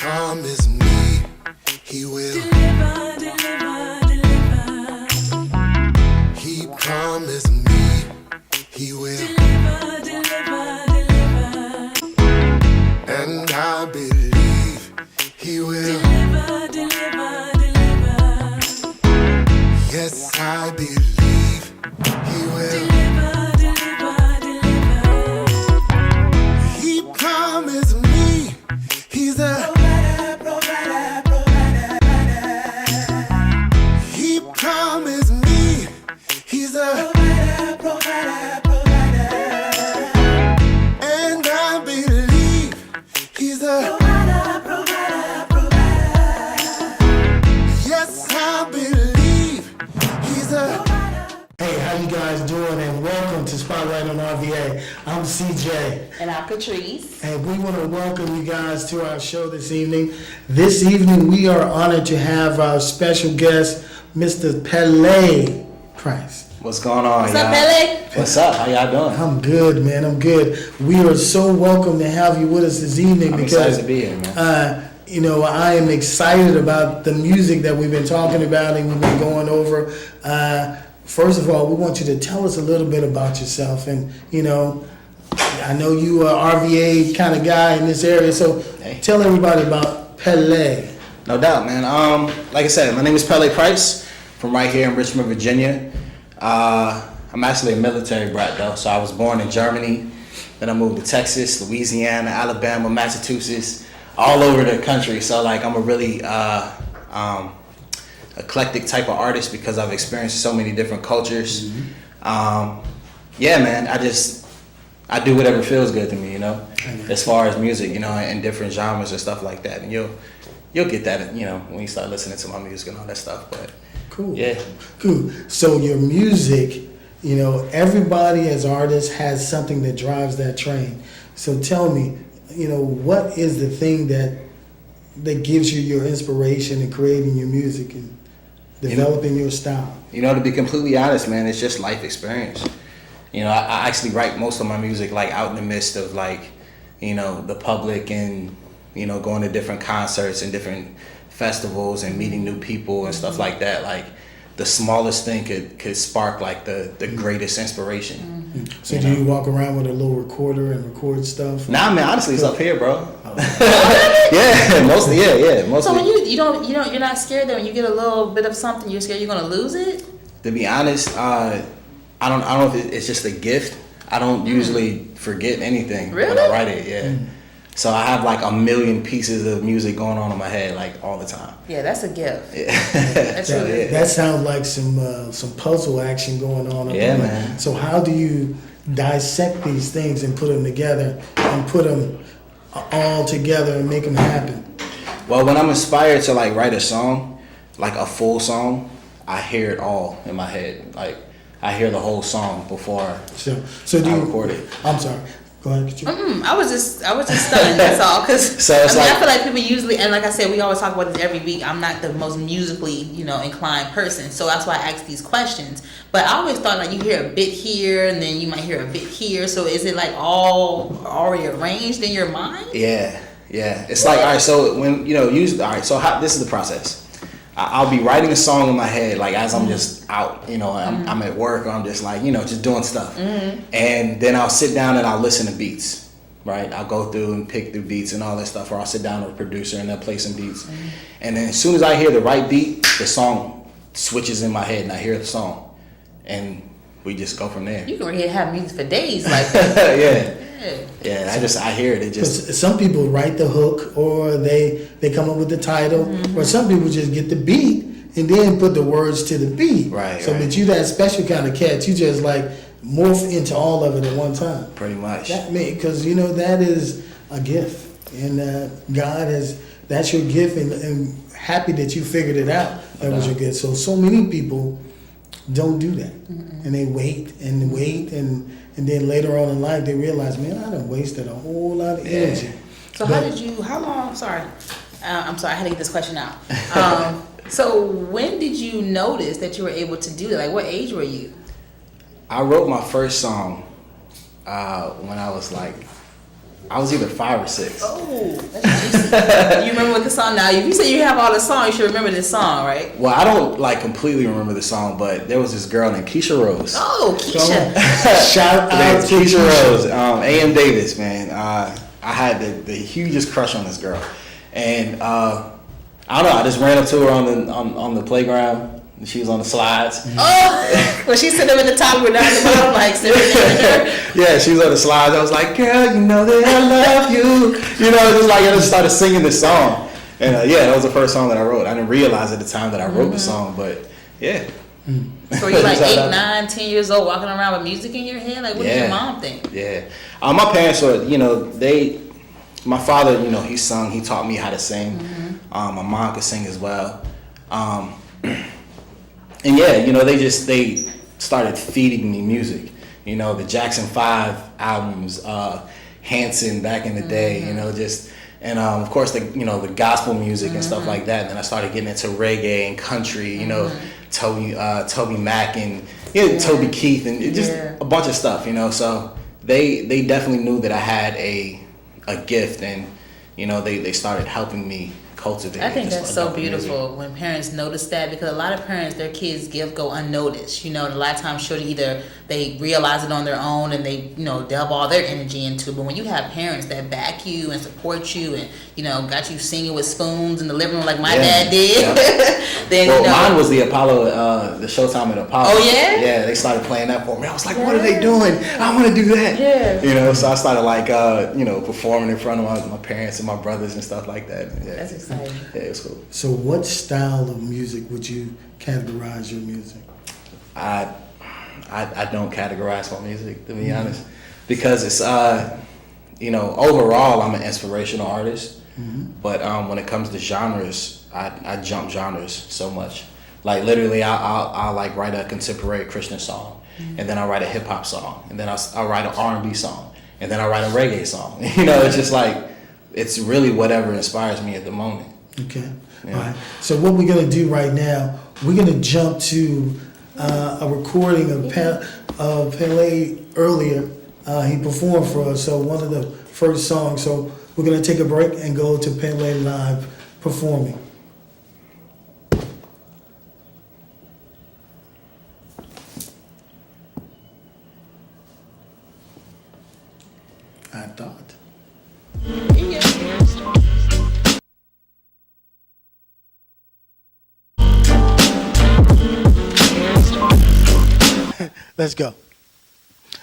promised me he will deliver, deliver, deliver. He promised me he will Deliver, deliver, deliver. And I believe he will. Deliver, deliver, deliver. Yes, I believe he will. Deliver, deliver, deliver. He promised me he's a Provider, provider, provider. He promised me he's a Provider, provider, provider. And I believe he's a Provider, provider, provider. Yes, I believe he's a Hey, how you guys doing? And welcome to Spotlight on RVA. I'm CJ. And I'm Katrice. And we want to welcome you guys to our show this evening. This evening, we are honored to have our special guest, Mr. Pellé Price. What's going on, What's y'all? up, Pellé? What's up? How y'all doing? I'm good, man. I'm good. We are so welcome to have you with us this evening I'm because, excited to be here, man. I am excited about the music that we've been talking about and we've been going over. First of all, we want you to tell us a little bit about yourself. And, I know you are RVA kind of guy in this area, so Hey. tell everybody about Pellé. No doubt, man. Like I said, my name is Pellé Price from right here in Richmond, Virginia. I'm actually a military brat, though. So I was born in Germany. Then I moved to Texas, Louisiana, Alabama, Massachusetts, all over the country. So, like, I'm a really eclectic type of artist because I've experienced so many different cultures. Yeah, man, I do whatever feels good to me, as far as music, and different genres and stuff like that. And you'll get that, when you start listening to my music and all that stuff. But Cool. yeah. Cool. So your music, everybody as artists has something that drives that train. So tell me, what is the thing that gives you your inspiration in creating your music and developing your style? To be completely honest, man, it's just life experience. I actually write most of my music like out in the midst of like, the public and, going to different concerts and different festivals and meeting new people and stuff like that. Like the smallest thing could spark like the greatest inspiration. So do you walk around with a little recorder and record stuff? Nah, man, honestly, it's up here, bro. Yeah, mostly. So when you're not scared that when you get a little bit of something, you're scared you're gonna lose it? To be honest, I don't know if it's just a gift. I don't usually forget anything when I Really? write it. Yeah. So I have like a million pieces of music going on in my head like all the time. Yeah, that's a gift. Yeah. That's So, really yeah. That sounds like some puzzle action going on. up Yeah, there. man. So how do you dissect these things and put them together and put them all together and make them happen? Well, when I'm inspired to like write a song, like a full song, I hear it all in my head. Like I hear the whole song before So do I you record it. I'm sorry. Go ahead. Katrina. I was just stunned. That's all. Because So it's I like- feel like people usually, and like I said, we always talk about this every week. I'm not the most musically, inclined person, so that's why I ask these questions. But I always thought like you hear a bit here, and then you might hear a bit here. So is it like all already arranged in your mind? Yeah. It's like, all right, so when, usually, all right, so this is the process. I'll be writing a song in my head, like as I'm just out, I'm at work or I'm just like, just doing stuff. And then I'll sit down and I'll listen to beats, right? I'll go through and pick through beats and all that stuff, or I'll sit down with a producer and they'll play some beats. And then as soon as I hear the right beat, the song switches in my head and I hear the song. And we just go from there. You can really have music for days like that. Yeah, I hear it. It just, Because some people write the hook or they come up with the title, or some people just get the beat and then put the words to the beat. Right, So right. but you that special kind of cat, you just like morph into all of it at one time. pretty much. Because that is a gift, and that's your gift, and happy that you figured it out. That was your gift. So many people don't do that, and they wait and then later on in life they realize, man, I done wasted a whole lot of energy. So how long, sorry, I'm sorry, I had to get this question out. So when did you notice that you were able to do that? Like what age were you? I wrote my first song when I was like I was either 5 or 6. Oh, that's juicy. You remember what the song? Now, if you say you have all the song, you should remember this song, right? Well, I don't like completely remember the song, but there was this girl named Keisha Rose. Oh, Keisha. Shout out Named to Keisha Rose. A.M. Davis, man. I had the hugest crush on this girl, and I don't know. I just ran up to her on the playground. And she was on the slides. Oh, well, she's sitting up at the top with down the bottom, like sitting there. Yeah, she was on the slides. I was like, girl, you know that I love you. You know, just like I just started singing this song. And yeah, that was the first song that I wrote. I didn't realize at the time that I wrote the song, but yeah. So you're like 8, 9, 10 years old walking around with music in your head? Like, what did your mom think? Yeah. My parents were, you know, my father, you know, he sung. He taught me how to sing. My mom could sing as well. And yeah, you know, they started feeding me music. You know, the Jackson 5 albums, Hanson back in the day, you know, and of course the gospel music and stuff like that. And then I started getting into reggae and country, you know, Toby Mac and Toby Keith and just a bunch of stuff, you know. So they definitely knew that I had a gift, and you know, they started helping me cultivate. I think that's so beautiful when parents notice that, because a lot of parents, their kids' gift go unnoticed. You know, and a lot of times, sure, either they realize it on their own and they, you know, delve all their energy into it. But when you have parents that back you and support you and, you know, got you singing with spoons in the living room like my dad did, then, well, you know. mine was the Apollo, the Showtime at Apollo. Oh, yeah? Yeah, they started playing that for me. I was like, what are they doing? I want to do that. Yeah. You know, so I started like, you know, performing in front of my parents and my brothers and stuff like that. Yeah. That's exciting. Yeah, it was cool. So what style of music would you categorize your music? I don't categorize my music, to be honest, because it's you know, overall I'm an inspirational artist, but when it comes to genres, I jump genres so much. Like literally, I'll like write a contemporary Christian song, and then I'll write a hip hop song, and then I'll write an R&B song, and then I'll write a reggae song. You know, it's just like, it's really whatever inspires me at the moment. Okay. Yeah. All right. So what we're gonna do right now, we're gonna jump to a recording of Pellé earlier. He performed for us, so one of the first songs. So we're gonna take a break and go to Pellé live performing. I thought. Let's go.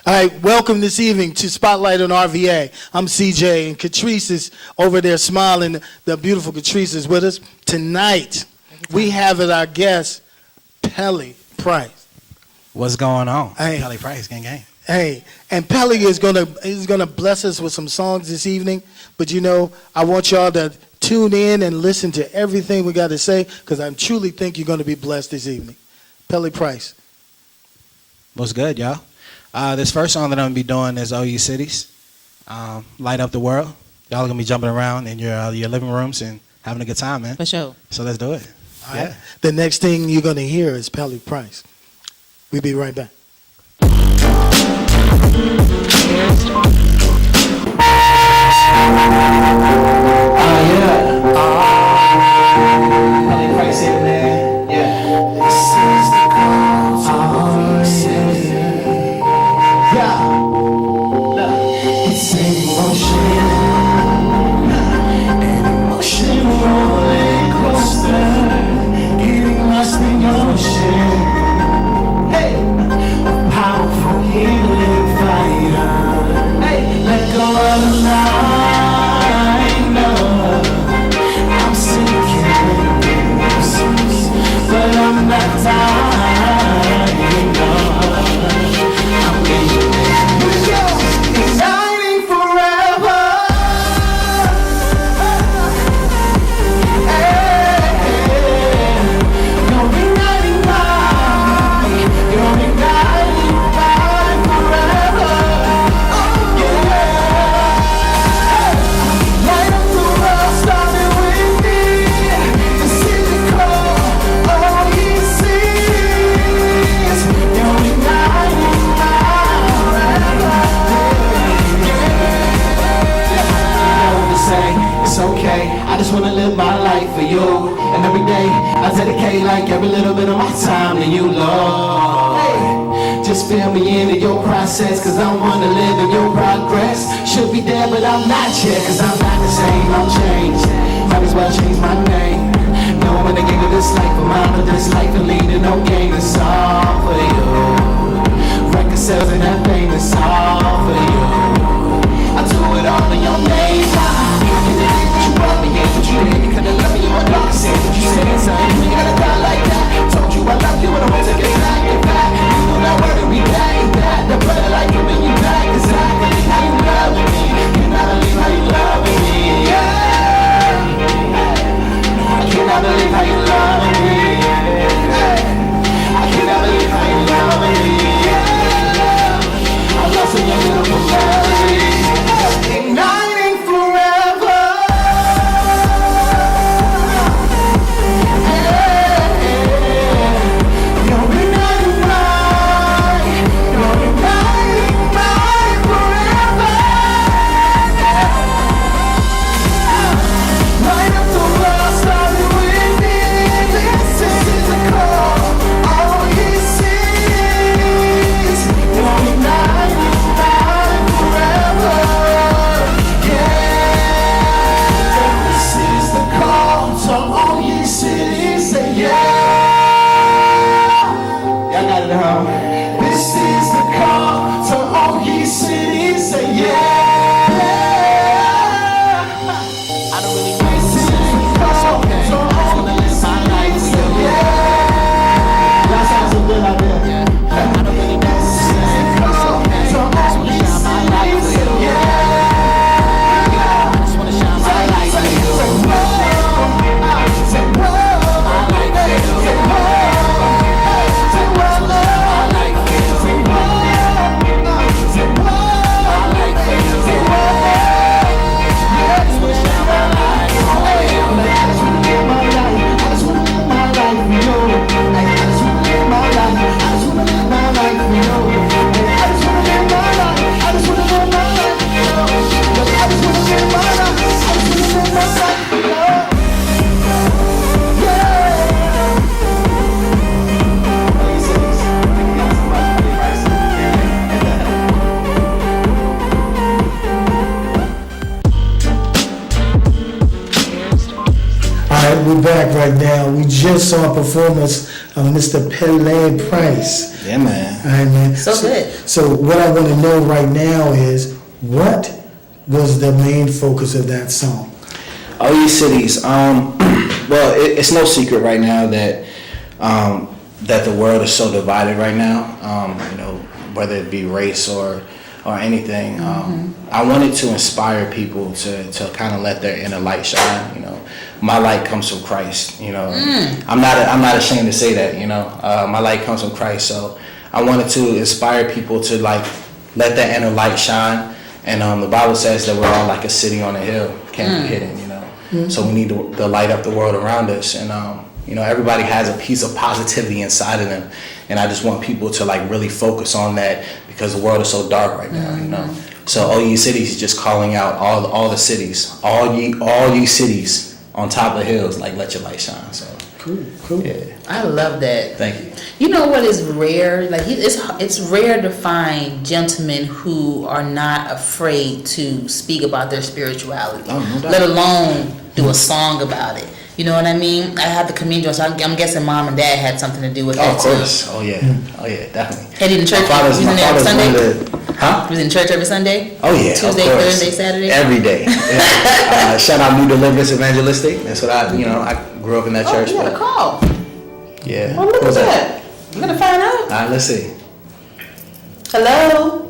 All right, welcome this evening to Spotlight on RVA. I'm CJ, and Katrice is over there smiling. The beautiful Katrice is with us. Tonight, we have as our guest, Pellé Price. What's going on? Hey. Pellé Price, gang. Hey, and Pellé is gonna bless us with some songs this evening. But you know, I want y'all to tune in and listen to everything we got to say, because I truly think you're gonna be blessed this evening. Pellé Price. What's good, y'all? This first song that I'm gonna be doing is OU Cities, Light Up the World. Y'all are gonna be jumping around in your living rooms and having a good time, man. For sure. So let's do it. All right. The next thing you're gonna hear is Pellé Price. We'll be right back. Pellé Price here, man. Yeah. It's emotion, an emotion roller coaster, getting lost in ocean. Hey, a powerful healing fire. Hey, let go of the line. I'm sinking. time than you, Lord. Just fill me into your process, cause I wanna live in your progress. Should be there, but I'm not yet, cause I'm not the same, I'm changed. Might as well change my name. No one to get to this life, I'm out of this life and leading no game, it's all for you. Record sales and that fame, it's all for you. I do it all in your name. You brought me in, but you didn't, couldn't love me, you were not saying what you said, son. We gotta die like that. Told you I love you and I want to get back, get back. You know that word and we back, that. The brother like you when you back, exactly how you loving me. Cannot believe how you loving me, yeah. I cannot believe how you loving me, I cannot believe how you loving me, yeah. I'm lost in your beautiful melody, igniting forever. This is the call to all ye cities, say yeah. I don't really know. This is the call to all ye cities, say yeah. That sounds so good out there. I don't really know. This is the call to all ye cities, say yeah. I just wanna shine my light. Say whoa, say whoa, I like it. Say whoa, say whoa. We're back right now. We just saw a performance of Mr. Pellé Price. Yeah, man. All right, man. So good. So what I want to know right now is, what was the main focus of that song? All these cities. Well, it's no secret right now that that the world is so divided right now. You know, whether it be race or anything. I wanted to inspire people to kind of let their inner light shine. You know, my light comes from Christ. You know, I'm not ashamed to say that. You know, my light comes from Christ. So I wanted to inspire people to like let that inner light shine. And the Bible says that we're all like a city on a hill, can't be hidden. You know, so we need to light up the world around us. And you know, everybody has a piece of positivity inside of them, and I just want people to like really focus on that because the world is so dark right now. You know, so all ye cities is just calling out all the cities, all ye cities on top of hills, like let your light shine. So Cool. yeah, I love that. thank you. You know what is rare? Like it's rare to find gentlemen who are not afraid to speak about their spirituality, Oh, no doubt. let alone do a song about it. You know what I mean? I have to commend you. So I'm guessing mom and dad had something to do with Oh, that of course. Oh yeah, definitely. Headed in church. My father's You was in there every one Sunday. of the, huh? You was in church every Sunday. Oh yeah, Tuesday, of course. Thursday, Saturday. Every day. Yeah. Shout out New Deliverance Evangelistic. That's what I grew up in that church. You got a but call. yeah. Oh, look Who's at that. I'm gonna find out. All right, let's see. Hello.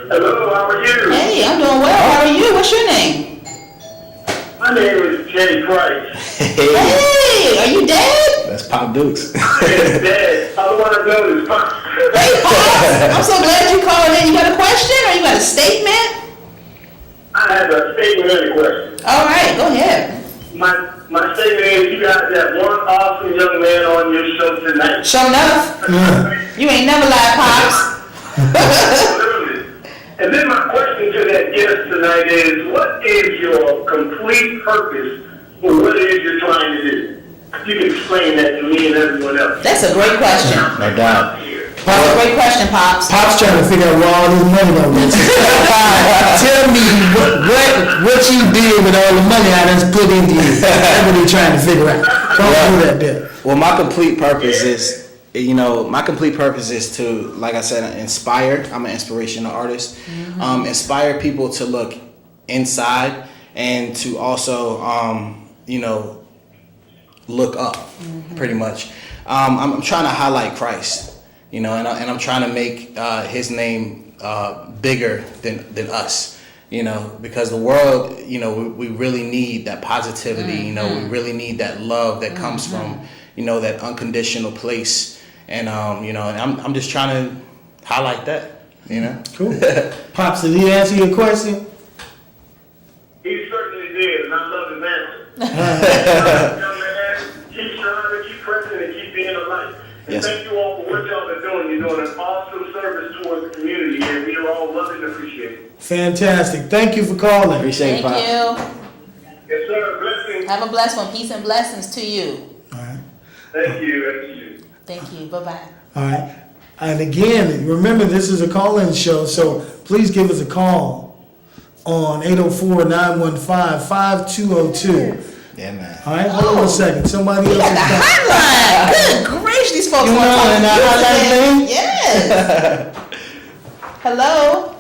Hello, how are you? Hey, I'm doing well. How are you? What's your name? My name is Pellé Price. Hey, Hey, are you dead? that's Pop Dukes. I'm dead. I want to know this. Hey, Pops. I'm so glad you called in. You got a question or you got a statement? I have a statement and a question. All right, go ahead. My statement is, you guys have one awesome young man on your show tonight. Sure enough. You ain't never lied, Pops. Literally. And then my question to that guest tonight is, what is your complete purpose for what it is you're trying to do? you can explain that to me and everyone else. That's a great question. No doubt. That's a great question, Pops. Pop's trying to figure out where all this money gonna go. Tell me what you did with all the money I just put into you. That's what he's trying to figure out. Don't do that there. Well, my complete purpose is, to, like I said, inspire. I'm an inspirational artist. Inspire people to look inside and to also, look up, pretty much. I'm trying to highlight Christ, and I'm trying to make his name bigger than us. Because the world, we really need that positivity. We really need that love that comes from, that unconditional place. And and I'm just trying to highlight that. Cool. Pops, did he answer your question? He certainly did, and I love his answer. Young man, keep striving, keep pressing, and keep being a light. And Yes. thank you all for what y'all are doing. You're doing an awesome service towards the community, and we are all loving and appreciate it. Fantastic. Thank you for calling. Appreciate it, Thank Pops. you. Yes, sir. Blessings. Have a blessed one. Peace and blessings to you. All right. Thank you. And to you. Thank you. Bye-bye. All right. And again, remember this is a call-in show, so please give us a call on 804-915-5202. Yeah, man. All right, hold on a second. Somebody else We got is the calling. hotline. Good gracious, these folks You want to know, talk and to I you highlight today. me? Yes. Hello.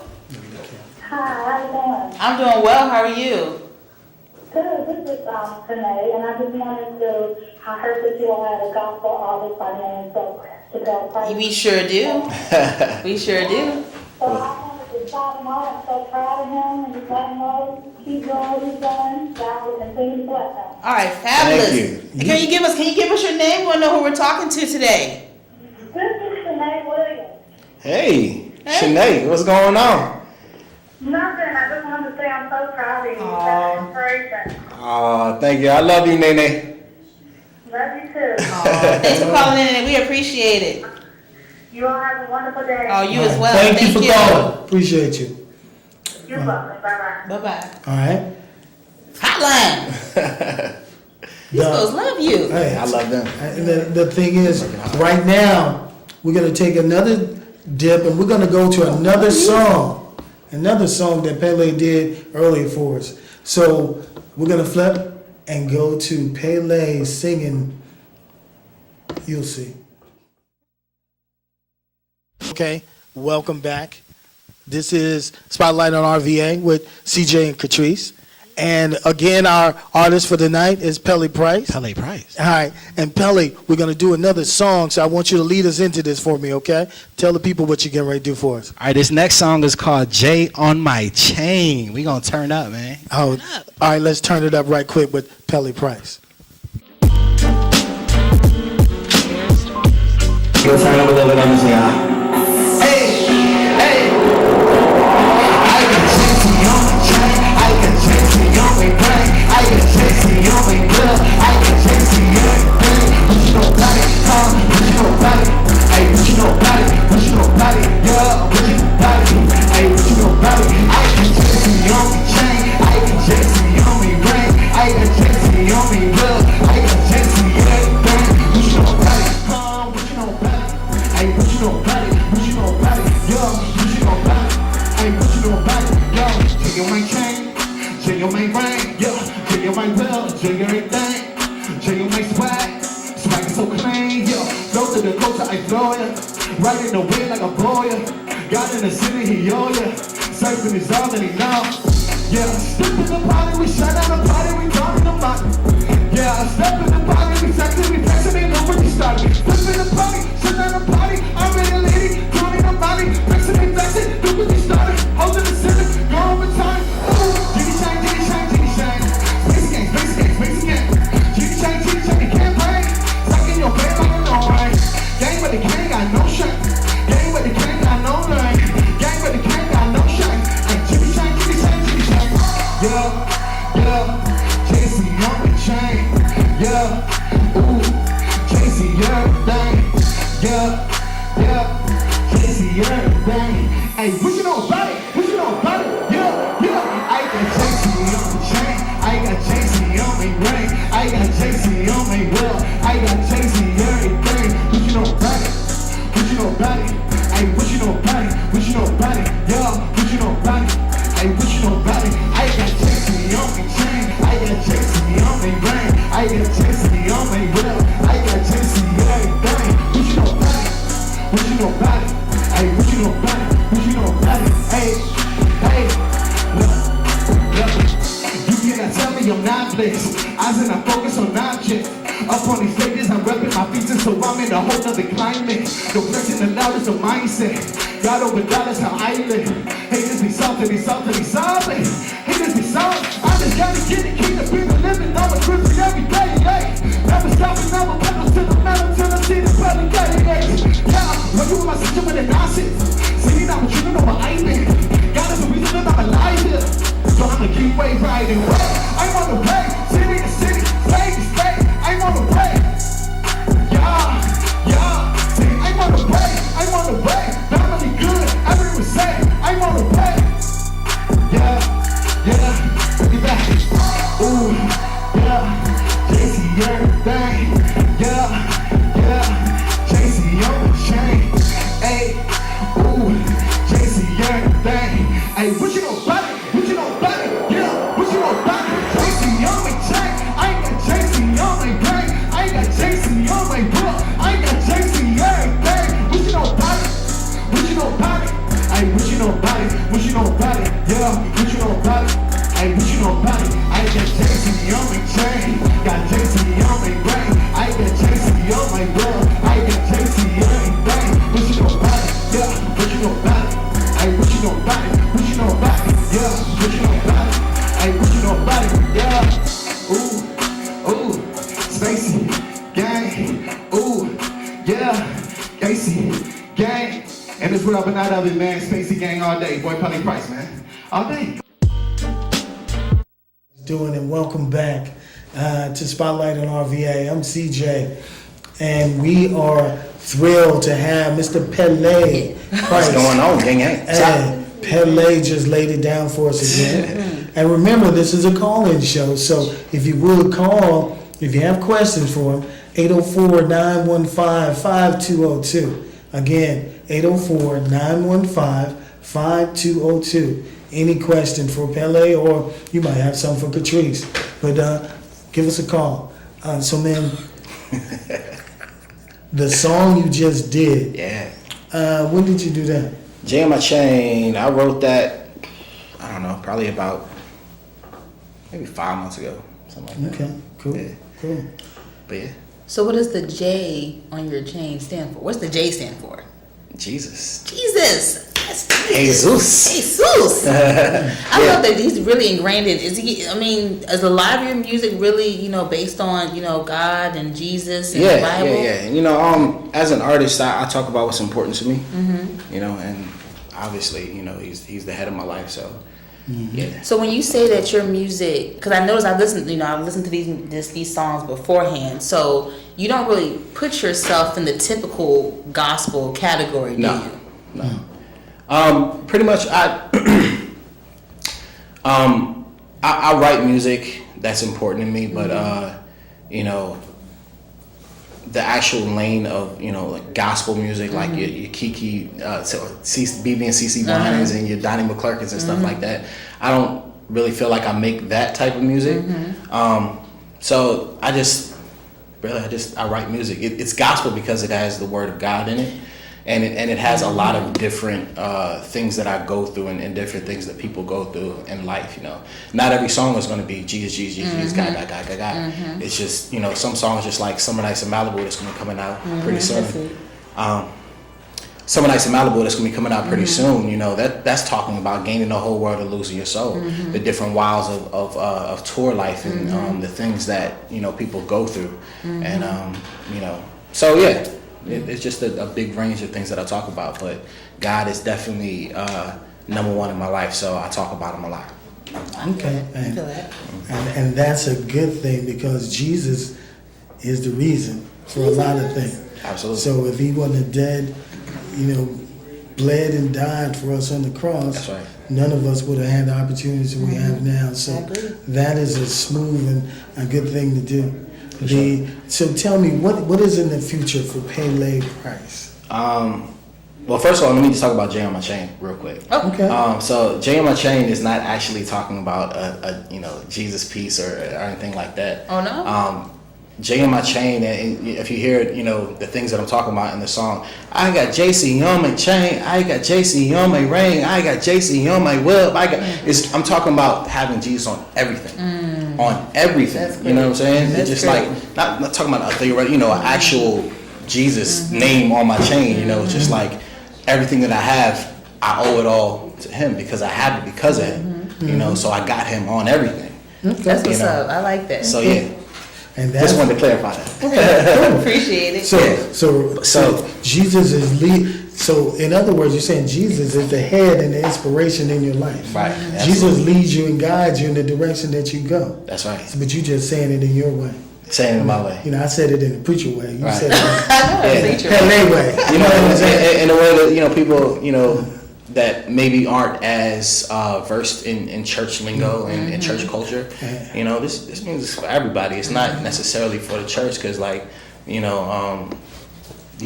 Hi, how you doing? I'm doing well. How are you? Good. This is Pellé, and I just wanted to. I heard that you all had a gospel artist by the name of Pellé Price. We sure do. We sure do. So I wanted to shout him out. I'm so proud of him, and just let him know keep doing what he's doing. God will continue to bless him. All right, fabulous. Thank you. Can you give us your name? We want to know who we're talking to today. This is Shanae Williams. Hey, Hey. Shanae, what's going on? Nothing. I just wanted to say I'm so proud of you. That's an inspiration. Oh, thank you. I love you, Nene. Love you too. Thanks for calling in, and we appreciate it. You all have a wonderful day. Oh, you as well. Thank you for calling. Appreciate you. You're welcome. Bye-bye. Bye-bye. All right. Hotline. These folks love you. Hey, I love them. and the thing is, right now, we're going to take another dip and we're going to go to another song that Pellé did earlier for us. So we're going to flip and go to Pellé singing You'll See. Okay, welcome back. This is Spotlight on RVA with CJ and Katrice. And again, our artist for the night is Pellé Price. Pellé Price. All right, and Pellé, we're going to do another song, so I want you to lead us into this for me, okay? Tell the people what you're getting ready to do for us. All right, this next song is called J on My Chain. We gonna turn up, man. Oh, all right, let's turn it up right quick with Pellé Price. Yo, turn up a little bit on this, y'all. Hey, hey. I got Jesse on my chain. I got Jesse on my brain. I got Jesse on my blood. I got Jesse on everything. What you know about it? What you know about it? Hey, what you know about it? What you know about it? Yeah, what you know about it? Hey, what you know about it? I got Jesse on my chain. I got Jesse on my brain. I got Jesse on my blood. I got Jesse on everything. What you know about it? What you know about it? Hey, what you know about it? What you know about it? Yo, what you know about it? Hey, what you know about it? Yo, check your main chain, check your main ring, yo, check your main will, check your everything, check your main swag, swag is so clean, yo, flow to the culture, I throw ya, right in the wind like a boya, God in the city, he owe ya, surfing is all that he know, yeah, step in the party, we shut down the party, we talking the money, yeah, step in the party, we sexy, we flexing, ain't know where you started, step in the party, shut down the party, I'm in the lady, doing the money, flexing, we flexing, look what you started, holding the center, go over time, jiggy shine, jiggy shine, jiggy shine, space gang, space gang, space gang, jiggy shine, you can't play, sucking your brain like an alright, gang with the gang got no shine, gang with the gang got no line, gang with the gang got no shine, and jiggy shine, jiggy shine, jiggy shine, yeah, Jesse on the chain, yeah, ooh, Jesse everything, yeah, Jesse everything, hey, what you know about it, what you know about it, yeah, I got Jesse on the chain, I got Jesse on my ring, I got Jesse on my will, know about it? Hey, what you know about it? What you know about it? Hey, hey, look, look. You cannot tell me I'm not blessed. Eyes and I focus on objects. Up on these stages, I'm repping my features, so I'm in a whole nother climate. No pressing the loudest of mindset. God over dollars, how I live. Haters be salty, be salty, be salty. Haters be salty. I just gotta get it, keep the people living. I'm a Christian every day, yeah. Never stopping, never pedal to the metal till I see the belly, yeah. Yeah, when you in my system with the nonsense. See, now I'm tripping over Ivan. God is the reason that I'm alive here. So I'ma keep way riding. I'm on the way, city to city, state to state. I'm on the way. Yeah, yeah. See, I'm on the way. I'm on the way. Family good. Everyone say I'm on the way. Yeah, yeah. Be back. Ooh, yeah. JC everything. Yeah, yeah. JC on the chain. Hey, ooh, JC everything. Hey, what you know about it? What you know about it? Yeah, what you know about it? JC on my chain. I ain't got JC on my brain. I ain't got JC on my book. I ain't got JC everything. What you know about it? What you know about it? Hey, what you know about it? What you know about it? Yeah, what you know about it? Hey, what you know about it? I ain't got JC on my chain. Got JC on my brain. I ain't got JC on my book. I ain't got JC everything. What you know about it? Yeah, what you know about it? Hey, what you know about it? What you know about it? Yeah, what you know about it? Hey, what you know about it? Yeah, ooh, Spacey, gang, ooh, yeah, Casey, gang. And it's what I've been out of it, man. Spacey gang all day. Boy, Pellé Price, man. All day. Doing and welcome back to Spotlight on RVA. I'm CJ, and we are thrilled to have Mr. Pellé Price. What's going on, gang? And Pellé just laid it down for us again. And remember, this is a call-in show, so if you would call, if you have questions for him, 804-915-5202. Again, 804-915-5202. Any question for Pellé, or you might have some for Katrice, but give us a call. So, man, the song you just did, Yeah. when did you do that? Jay on My Chain, I wrote that, I don't know, probably about maybe 5 months ago, something like that. Okay, cool, Yeah. cool. But yeah, So what does the J on your chain stand for? What's the J stand for? Jesus. Jesus. That's Jesus. Jesus. I love that he's really ingrained in. Is he? I mean, is a lot of your music really, based on God and Jesus and the Bible? Yeah. You know, as an artist, I talk about what's important to me. Mm-hmm. And obviously, he's the head of my life. So, yeah. So when you say that your music, because I noticed I've listened to these songs beforehand. So you don't really put yourself in the typical gospel category, do you? No. Pretty much, I write music that's important to me, but the actual lane of like gospel music, like your Kiki, BB and CC Winans and your Donnie McClurkins and stuff like that. I don't really feel like I make that type of music. So I write music. It's gospel because it has the word of God in it. And it has a lot of different things that I go through and different things that people go through in life. Not every song is going to be Jesus, God. It's just some songs just like Summer Nights in Malibu that's going to be coming out pretty soon. Summer Nights in Malibu that's going to be coming out pretty soon. That's talking about gaining the whole world and losing your soul. The different wilds of tour life and the things that people go through, and so yeah. It's just a big range of things that I talk about, but God is definitely number one in my life, so I talk about him a lot. Okay, I feel that. and that's a good thing because Jesus is the reason for a lot of things. Absolutely. So if he wasn't dead, bled and died for us on the cross, That's right. none of us would have had the opportunities we have now. So that is a smooth and a good thing to do. So tell me, what is in the future for Pellé Price? Well, first of all, let me just talk about Jay on My Chain real quick. Okay. So Jay on My Chain is not actually talking about a Jesus piece or anything like that. Oh no. J in my chain, and if you hear, the things that I'm talking about in the song, I got JC on my chain, I got JC on my ring, I got JC on my whip, I'm talking about having Jesus on everything, on everything. That's You know what I'm saying? That's It's just great. like not talking about a theoretic, an actual Jesus name on my chain. It's just like everything that I have, I owe it all to Him because I have it because of Him. So I got Him on everything. That's what's up. I like that. So yeah. And that's Just wanted to clarify that. Appreciate it. So Jesus is lead. So in other words, you're saying Jesus is the head and the inspiration in your life. Right. Jesus Absolutely. leads you and guides you in the direction that you go. That's right. But you just saying it in your way. Saying it my way. I said it in the preacher way. You Right. said it I know in it's the true. Pellé way. You know, what I'm saying? in a way that people that maybe aren't as versed in church lingo and in church culture. This means it's for everybody. It's not necessarily for the church because you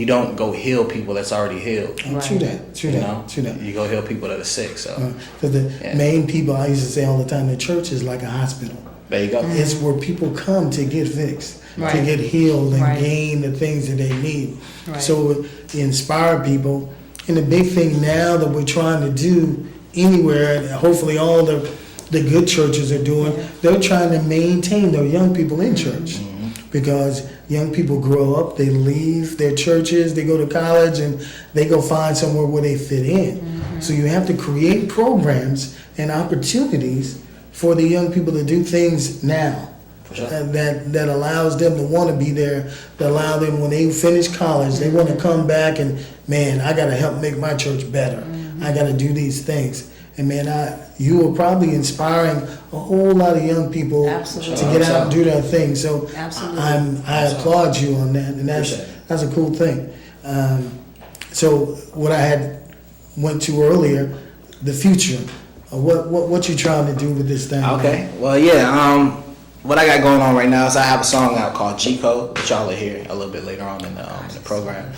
don't go heal people that's already healed. True that. True that. You go heal people that are sick. So Because the main people, I used to say all the time, the church is like a hospital. there you go. It's where people come to get fixed, to Right. get healed and Right. gain the things that they need. Right. So inspire people. And the big thing now that we're trying to do anywhere, and hopefully all the good churches are doing, they're trying to maintain their young people in church. Because young people grow up, they leave their churches, they go to college, and they go find somewhere where they fit in. So you have to create programs and opportunities for the young people to do things now. For sure. That allows them to want to be there, that allow them when they finish college, they want to come back and, man, I got to help make my church better. I got to do these things. And man, you are probably inspiring a whole lot of young people Absolutely. to get out and do their thing. So Absolutely. I applaud you on that, and that's a cool thing. So what I had went to earlier, the future. What you trying to do with this thing? Okay. Well, yeah. What I got going on right now is I have a song out called G Code, which y'all will hear a little bit later on in the program.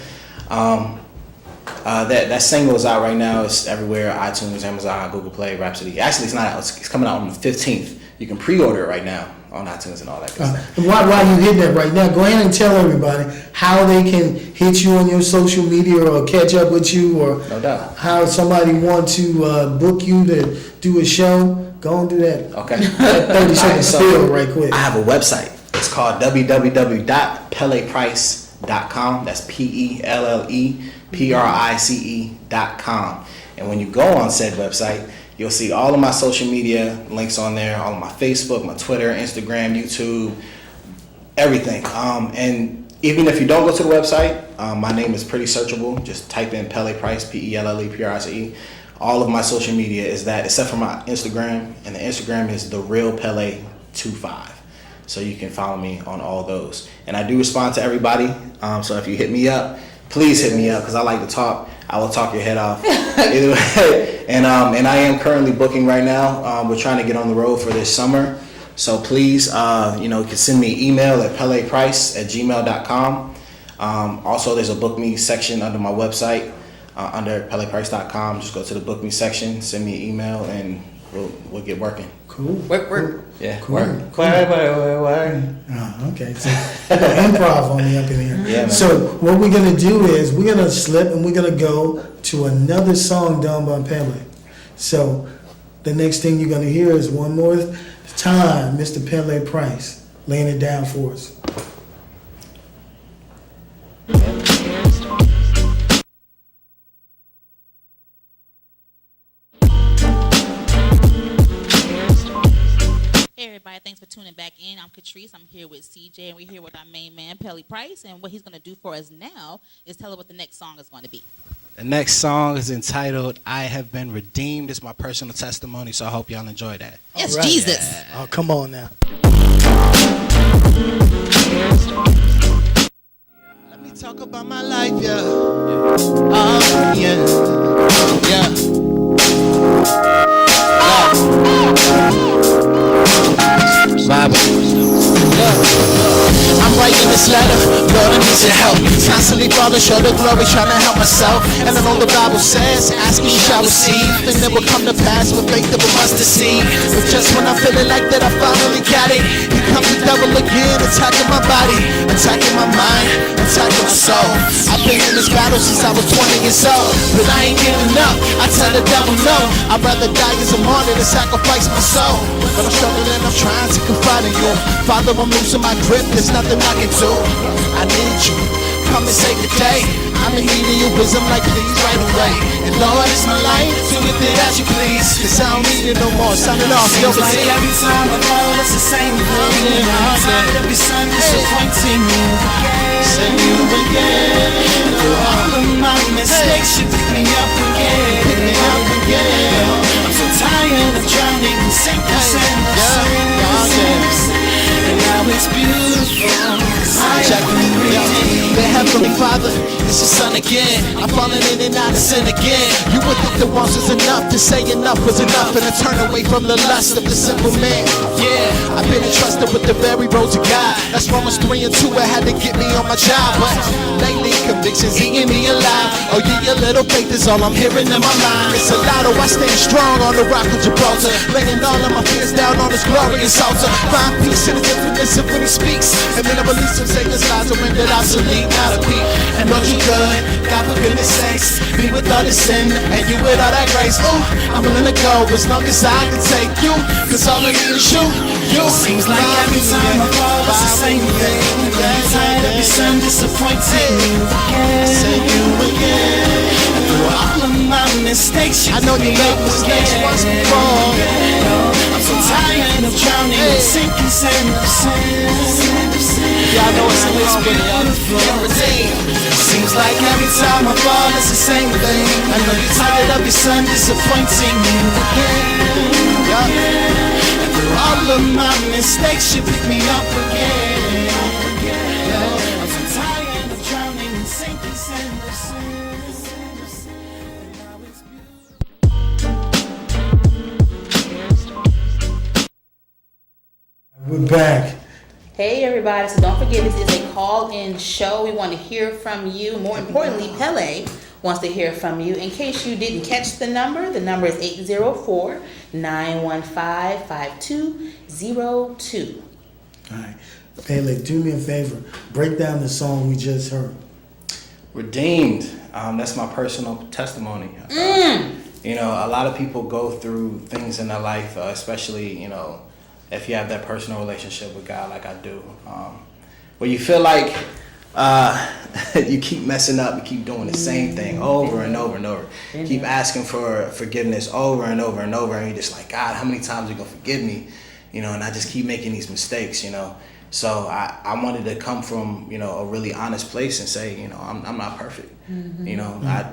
That single is out right now. It's everywhere: iTunes, Amazon, Google Play, Rhapsody. Actually, it's not out. It's coming out on the 15th. You can pre-order it right now on iTunes and all that good stuff. And while you hit that right now, go ahead and tell everybody how they can hit you on your social media or catch up with you, or No doubt. how somebody want to book you to do a show. Go and do that. Okay. 30 second spiel right quick. I have a website. It's called www.pelleprice.com. That's PELLEPRICE.com. And when you go on said website, you'll see all of my social media links on there, all of my Facebook, my Twitter, Instagram, YouTube, everything. And even if you don't go to the website, my name is pretty searchable. Just type in Pellé Price, PELLEPRICE. All of my social media is that, except for my Instagram, and the Instagram is The Real Pellé 25. So you can follow me on all those. And I do respond to everybody. So if you hit me up, please hit me up because I like to talk. I will talk your head off. Either way. And I am currently booking right now. We're trying to get on the road for this summer. So please, you can send me an email at pelleprice@gmail.com. Also, there's a book me section under my website. Under pelleprice.com, just go to the book me section, send me an email, and we'll get working. Cool. Work. Yeah, Cool. work. Okay, so improv on me up in here. Yeah, man. So what we're gonna do is we're gonna slip and we're gonna go to another song done by Pellé. So the next thing you're gonna hear is one more time, Mr. Pellé Price laying it down for us. Hey everybody, thanks for tuning back in. I'm Katrice. I'm here with CJ, and we're here with our main man, Pellé Price. And what he's going to do for us now is tell us what the next song is going to be. The next song is entitled "I Have Been Redeemed." It's my personal testimony, so I hope y'all enjoy that. It's All right. Jesus. Oh, come on now. Let me talk about my life, yeah. Yeah. I'm writing this letter, Lord, I need your help. Constantly all to show the glory, trying to help myself. And I know the Bible says, ask and you shall receive. Thing that will come to pass with faith that we must deceive. But just when I'm feeling like that I finally got it, here comes the devil again, attacking my body, attacking my mind, attacking my soul. I've been in this battle since I was 20 years old, but I ain't giving up. I tell the devil no, I'd rather die as a martyr than sacrifice my soul. But I'm struggling, I'm trying to confide in you. Father, I'm losing my grip, there's nothing I can do. I need you, come and save the day. I'm in need of your wisdom, like please right away. And Lord, it's my life, do with it as you please. Cause I don't need it no more, sign it off, yo, Like every time I fall, it's the same thing. I'm tired of your son disappointing you again. Send you again. Through all of my mistakes, you pick me up again. Pick me up again. I'm so tired of drowning in sinking sand. And now it's beautiful. Check me out. The Heavenly Father, it's your son again. I'm falling in and out of sin again. You would think the once was enough to say enough was enough and to turn away from the lust of the simple man. Yeah, I've been entrusted with the very road to God. That's Romans 3 and 2. It had to get me on my job, but lately convictions eating me alive. Oh yeah, your little faith is all I'm hearing in my mind. It's a lotto, I stand strong on the rock of Gibraltar, laying all of my fears down on His glorious altar. Find peace in the difference of when He speaks, and then I release Him, Satan's lies are rendered obsolete, not a peep. And don't you good, God for goodness sakes, be with all the sin, and you with all that grace. Ooh, I'm willing to go as long as I can take you, cause all I need is you. Seems like every time I fall, it's the same thing. I'm tired of your son disappointing you again. Say you again. And through all of my mistakes, you I know you pick me made up mistakes again. once before. I'm so tired of drowning in sinking sand of sin. Y'all know it's Now it's beautiful. beautiful. Seems like every time I fall, it's the same thing. I know you're tired of your son disappointing you again. And through all of my mistakes, you pick me up again. I'm so tired of drowning in sinking sand of sin. And now it's beautiful. We're back. Hey everybody, so don't forget this is a call-in show. We want to hear from you. More importantly, Pellé wants to hear from you. In case you didn't catch the number is 804-915-5202. All right. Pele, do me a favor. Break down the song we just heard. Redeemed. That's my personal testimony. You know, a lot of people go through things in their life, especially, you know, if you have that personal relationship with God like I do, where you feel like you keep messing up, you keep doing the same thing over and over and over. You keep asking for forgiveness over and over and over, and you're just like, God, how many times are you gonna forgive me? You know, and I just keep making these mistakes, you know. So I wanted to come from, you know, a really honest place and say, you know, I'm not perfect. You know, I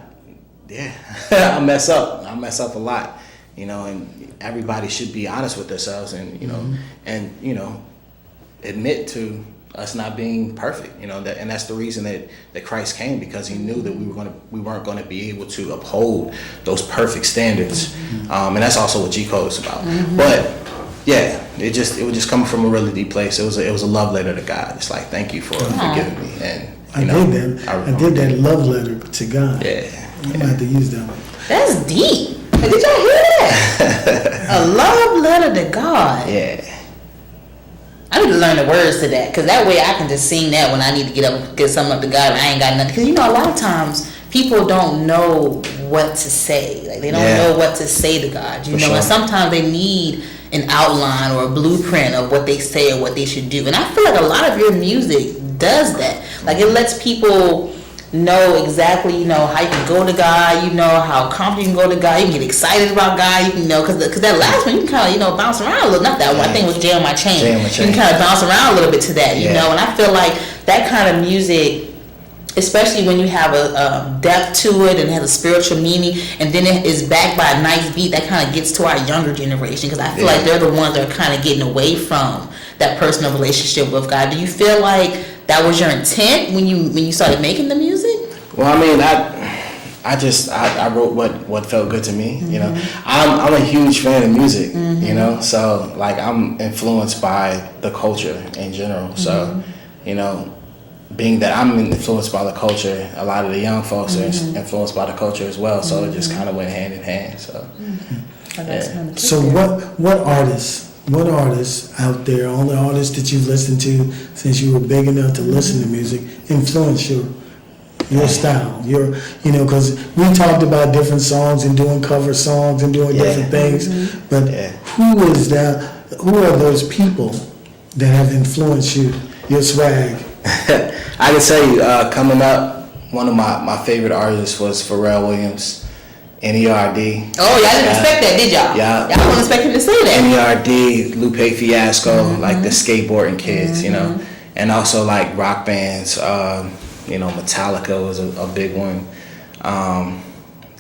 mess up. I mess up a lot. You know, and everybody should be honest with themselves, and you know, admit to us not being perfect. You know, and that's the reason that Christ came, because He knew that we weren't going to be able to uphold those perfect standards, and that's also what G Code is about. But yeah, it was just coming from a really deep place. It was a love letter to God. It's like, thank you for forgiving me, and I did that love letter to God. Yeah, I'm gonna have to use that one. That's deep. Did y'all hear that? A love letter to God. yeah. I need to learn the words to that, because that way I can just sing that when I need to get something up to God and I ain't got nothing. Because, you know, a lot of times people don't know what to say. Like, they don't know what to say to God, you know. Sure. And sometimes they need an outline or a blueprint of what they say or what they should do. And I feel like a lot of your music does that. Like, it lets people know exactly, you know, how you can go to God, you know, how confident you can go to God, you can get excited about God, you can know, because that last one, you can kind of, you know, bounce around a little, not that one, I think it was Jay on My Chain. You can kind of bounce around a little bit to that, you know, and I feel like that kind of music, especially when you have a depth to it and has a spiritual meaning, and then it is backed by a nice beat, that kind of gets to our younger generation, because I feel like they're the ones that are kind of getting away from that personal relationship with God. Do you feel like that was your intent when you started making the music? Well, I mean, I wrote what felt good to me. You know, I'm a huge fan of music. You know, so like I'm influenced by the culture in general. So, you know, being that I'm influenced by the culture, a lot of the young folks are influenced by the culture as well. So it just kind of went hand in hand. So, yeah. So what artists out there, all the artists that you've listened to since you were big enough to listen to music, influence your style? Because we talked about different songs and doing cover songs and doing different things, but who are those people that have influenced you, your swag? I can tell you, coming up, one of my favorite artists was Pharrell Williams. N.E.R.D. Oh, y'all didn't expect that, did y'all? Yeah. Y'all didn't expect him to say that. N.E.R.D., Lupe Fiasco, like the skateboarding kids, and also like rock bands. Metallica was a big one.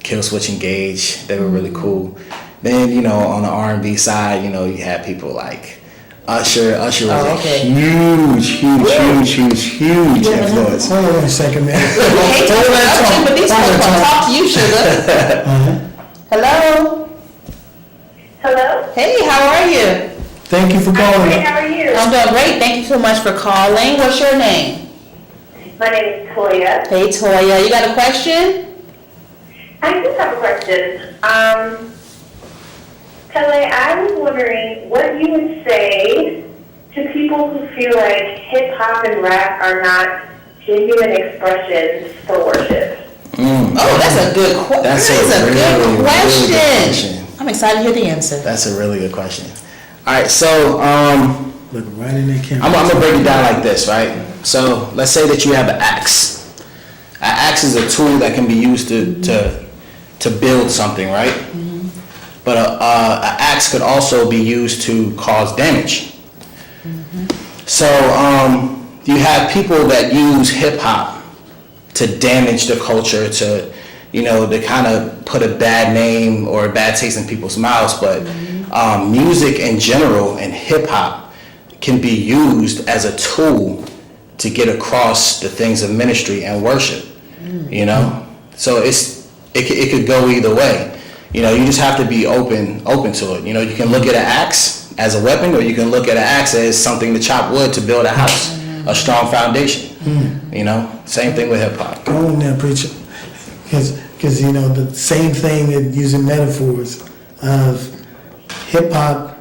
Killswitch Engage, they were really cool. Then on the R&B side, you had people like Usher. Usher was a huge influence. Hold on a second, man. I hate to interrupt you, but these folks want to talk to you, sugar. Hello. Hello? Hey, how are you? Thank you for calling. Hey, how are you? I'm doing great. Thank you so much for calling. What's your name? My name is Toya. Hey, Toya. You got a question? I do have a question. Pellé, I was wondering what you would say to people who feel like hip-hop and rap are not genuine expressions for worship. Oh, that's a good question. That's a really good question. I'm excited to hear the answer. That's a really good question. All right, so Look right in that camera. I'm gonna break it down like this, right? So let's say that you have an axe. An axe is a tool that can be used to build something, right? But an axe could also be used to cause damage. So you have people that use hip hop to damage the culture, to kind of put a bad name or a bad taste in people's mouths. But music in general and hip hop can be used as a tool to get across the things of ministry and worship. So it could go either way. You just have to be open to it. You can look at an axe as a weapon, or you can look at an axe as something to chop wood to build a house, a strong foundation. Same thing with hip hop. Go on now, preacher. Because the same thing, using metaphors of hip hop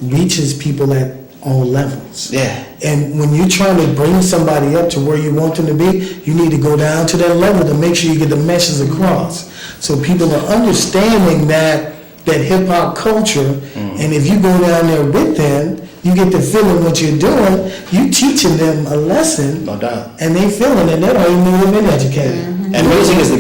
reaches people at all levels. Yeah. And when you're trying to bring somebody up to where you want them to be, you need to go down to that level to make sure you get the message across. So people are understanding that hip hop culture, and if you go down there with them, you get to feeling what you're doing, you teaching them a lesson, No doubt. and they feeling it, they don't even know they've been educated. And music is the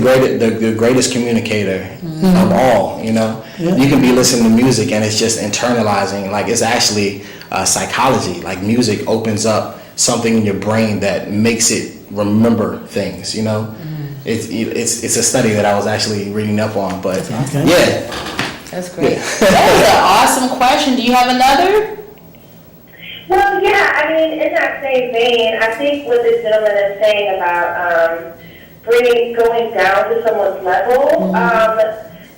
greatest communicator of all. You can be listening to music and it's just internalizing. Like, it's actually psychology. Like, music opens up something in your brain that makes it remember things. It's a study that I was actually reading up on. But yeah, That's great. That was an awesome question. Do you have another? Well, yeah, in that same vein, I think what this gentleman is saying about going down to someone's level,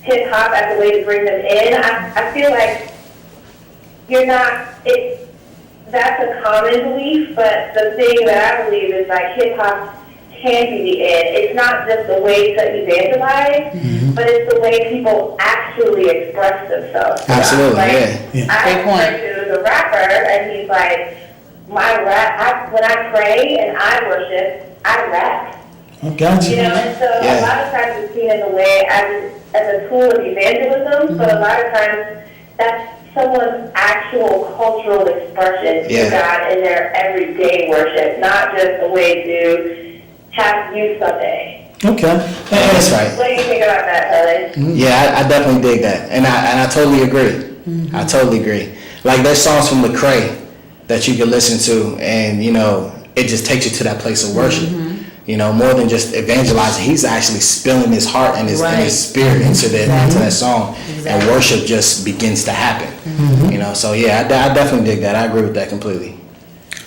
hip hop as a way to bring them in, I feel like that's a common belief, but the thing that I believe is like hip hop can be the end. It's not just a way to evangelize, but it's the way people actually express themselves. Absolutely, I have a friend who's a rapper, and he's like, when I pray and I worship, I rap. I got you. And so a lot of times it's seen as a way, as a tool of evangelism, but a lot of times that's someone's actual cultural expression to God in their everyday worship, not just a way to have you Sunday. Okay. That's right. What do you think about that, Pellé? Yeah, I definitely dig that, and I totally agree. I totally agree. Like, there's songs from Lecrae that you can listen to, and it just takes you to that place of worship. More than just evangelizing, he's actually spilling his heart and his spirit into that song, and worship just begins to happen. So yeah, I definitely dig that. I agree with that completely.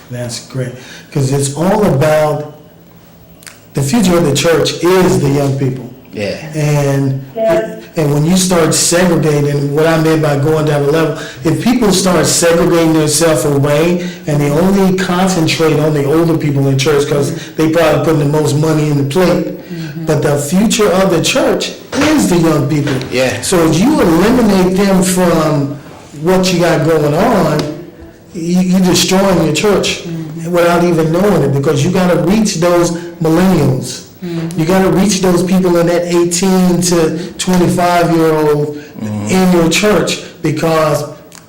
That's great, because it's all about the future of the church is the young people. Yeah. And when you start segregating, what I mean by going down the level, if people start segregating themselves away and they only concentrate on the older people in church because they probably putting the most money in the plate, but the future of the church is the young people. Yeah. So if you eliminate them from what you got going on, you're destroying your church without even knowing it, because you got to reach those millennials. You got to reach those people in that 18 to 25-year-old in your church, because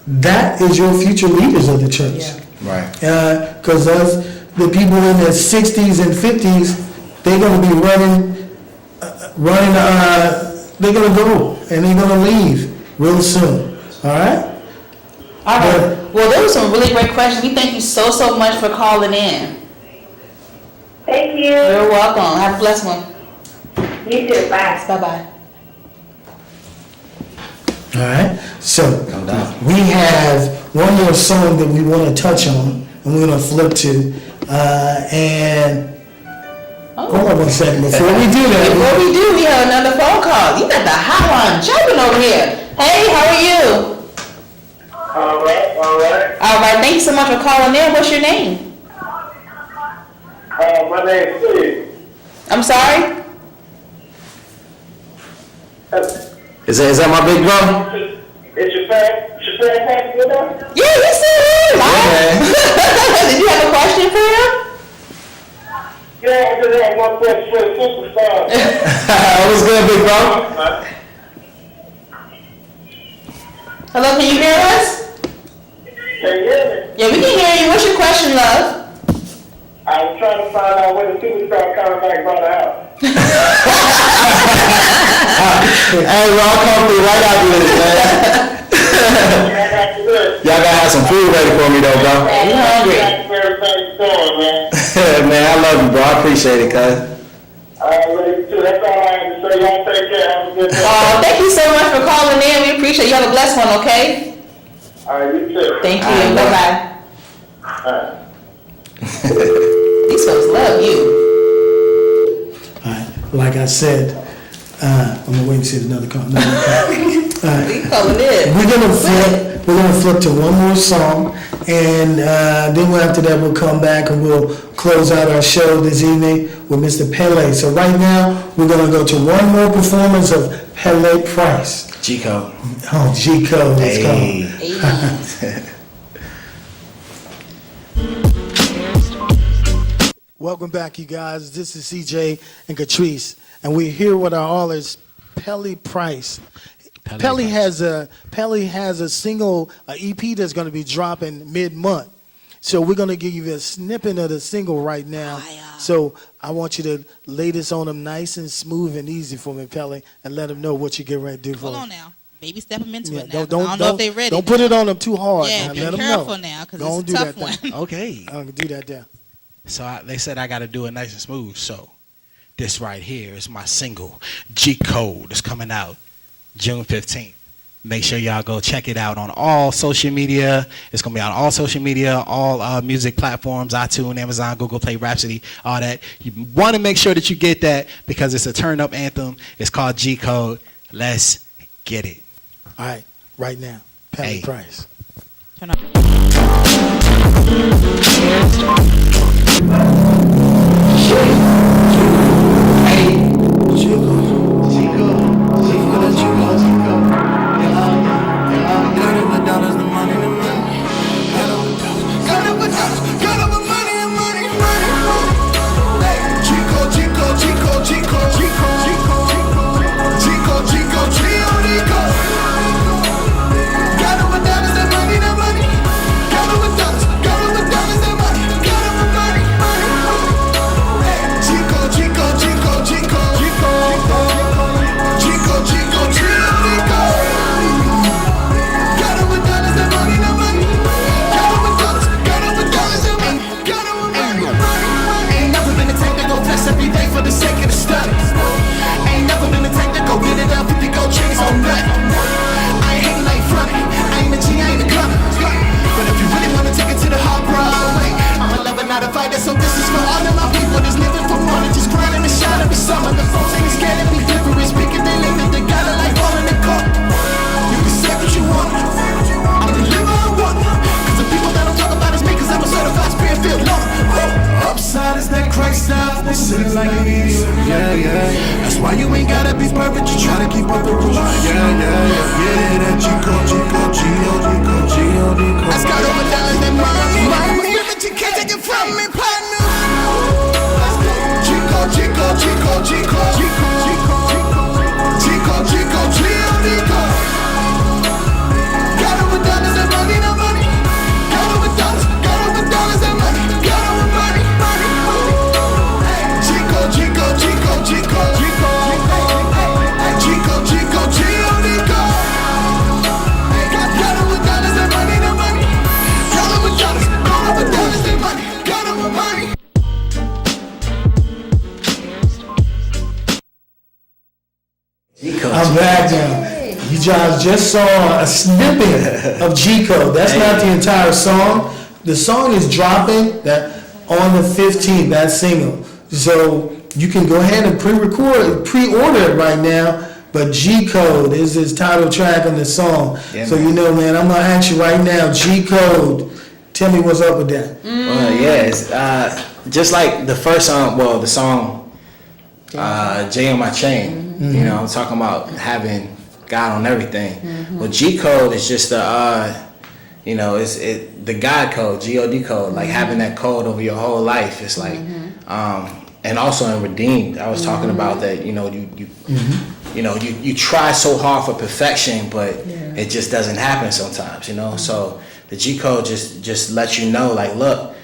that is your future leaders of the church. Right. Because the people in their 60s and 50s, they're going to be running, they're going to go and they're going to leave real soon. All right? All right. Well, those were some really great questions. We thank you so much for calling in. Thank you. You're welcome. Have a blessed one. You too. Bye. Bye-bye. All right, so we have one more song that we want to touch on, and we're going to flip to, hold on 1 second, before we do that. Before we do, we have another phone call. You got the hotline jumping over here. Hey, how are you? All right. All right, thank you so much for calling in. What's your name? My name's Steve. I'm sorry? Is that my big bro? Is your fan good on? Yeah, you still here. Did you have a question for him? Yeah, I just had one question for the superstar. What's good, big bro? Hello, can you hear us? Can you hear me? Yeah, we can hear you. What's your question, love? I was trying to find out when the superstar coming back by the house. Hey, bro, I'll come through right after this, man. Y'all gotta have some food ready for me, though, bro. You hungry? Everything's going, man. Man, I love you, bro. I appreciate it, cuz. I love you too. That's all I have to say. Y'all take care. Have a good day. Oh, thank you so much for calling in. We appreciate it. You have a blessed one, okay? All right, you too. Thank you. All right, Bye-bye. All right. These folks love you. All right, like I said, I'm going to wait and see another call. All right. We calling in. We're gonna flip to one more song, and then after that we'll come back and we'll close out our show this evening with Mr. Pellé. So right now we're gonna go to one more performance of Pellé Price. G-Code. Oh, G-Code, let's go. Welcome back, you guys. This is CJ and Katrice, and we're here with our artist, Pellé Price. Pellé has a single, EP that's going to be dropping mid-month. So we're going to give you a snippet of the single right now. So I want you to lay this on them nice and smooth and easy for me, Pellé, and let them know what you're getting ready to do for them. Hold on now. Baby, step them into it Yeah, now. I don't know if they ready. Don't put it on them too hard. Yeah, now. be Let them careful know. now, because Don't it's a do tough that one. Okay. I'm going to do that there. So they said I got to do it nice and smooth. So this right here is my single, G-Code. It's coming out June 15th. Make sure y'all go check it out on all social media. It's going to be on all social media, all music platforms, iTunes, Amazon, Google Play, Rhapsody, all that. You want to make sure that you get that because it's a turn-up anthem. It's called G-Code. Let's get it. All right, right now, Pellé Hey. Price. Turn up. Chico, you ain't gotta be perfect, just try to keep up the rules. Yeah, that G-code. Let's go over dollars and money. But you can't take it from me, partner. Got over dollars and money, no money. Got over dollars and money. Got over money. I'm back now. You guys just saw a snippet of G-Code. That's not the entire song. The song is dropping that on the 15th, that single. So you can go ahead and pre-order it right now. But G-Code is his title track on the song. Yeah, so you know, man, I'm gonna ask you right now, G-Code, tell me what's up with that. It's just like the first song, the song J on My Chain. You know, I'm talking about having God on everything. Well, G-Code is just it's the God code, G-O-D code, like having that code over your whole life. It's like, and also in Redeemed, I was talking about that. You try so hard for perfection, but it just doesn't happen sometimes. So the G code just lets you know, like, look,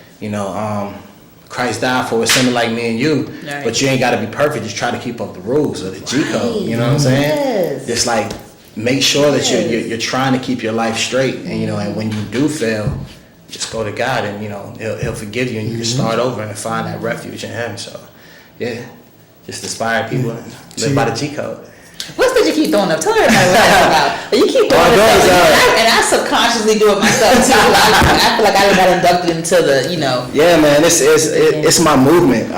Christ died for a sinner like me and you, but you ain't got to be perfect. Just try to keep up the rules of the G code. You know what I'm saying? Yes. Just like make sure that you're trying to keep your life straight, and and when you do fail, just go to God, and He'll forgive you, and you can start over and find that refuge in Him. So, just inspire people and live by the G code. What's that you keep throwing up? Tell everybody what that's about. You keep throwing it up, and I subconsciously do it myself too. I feel like I got inducted into the, Yeah, man, it's my movement.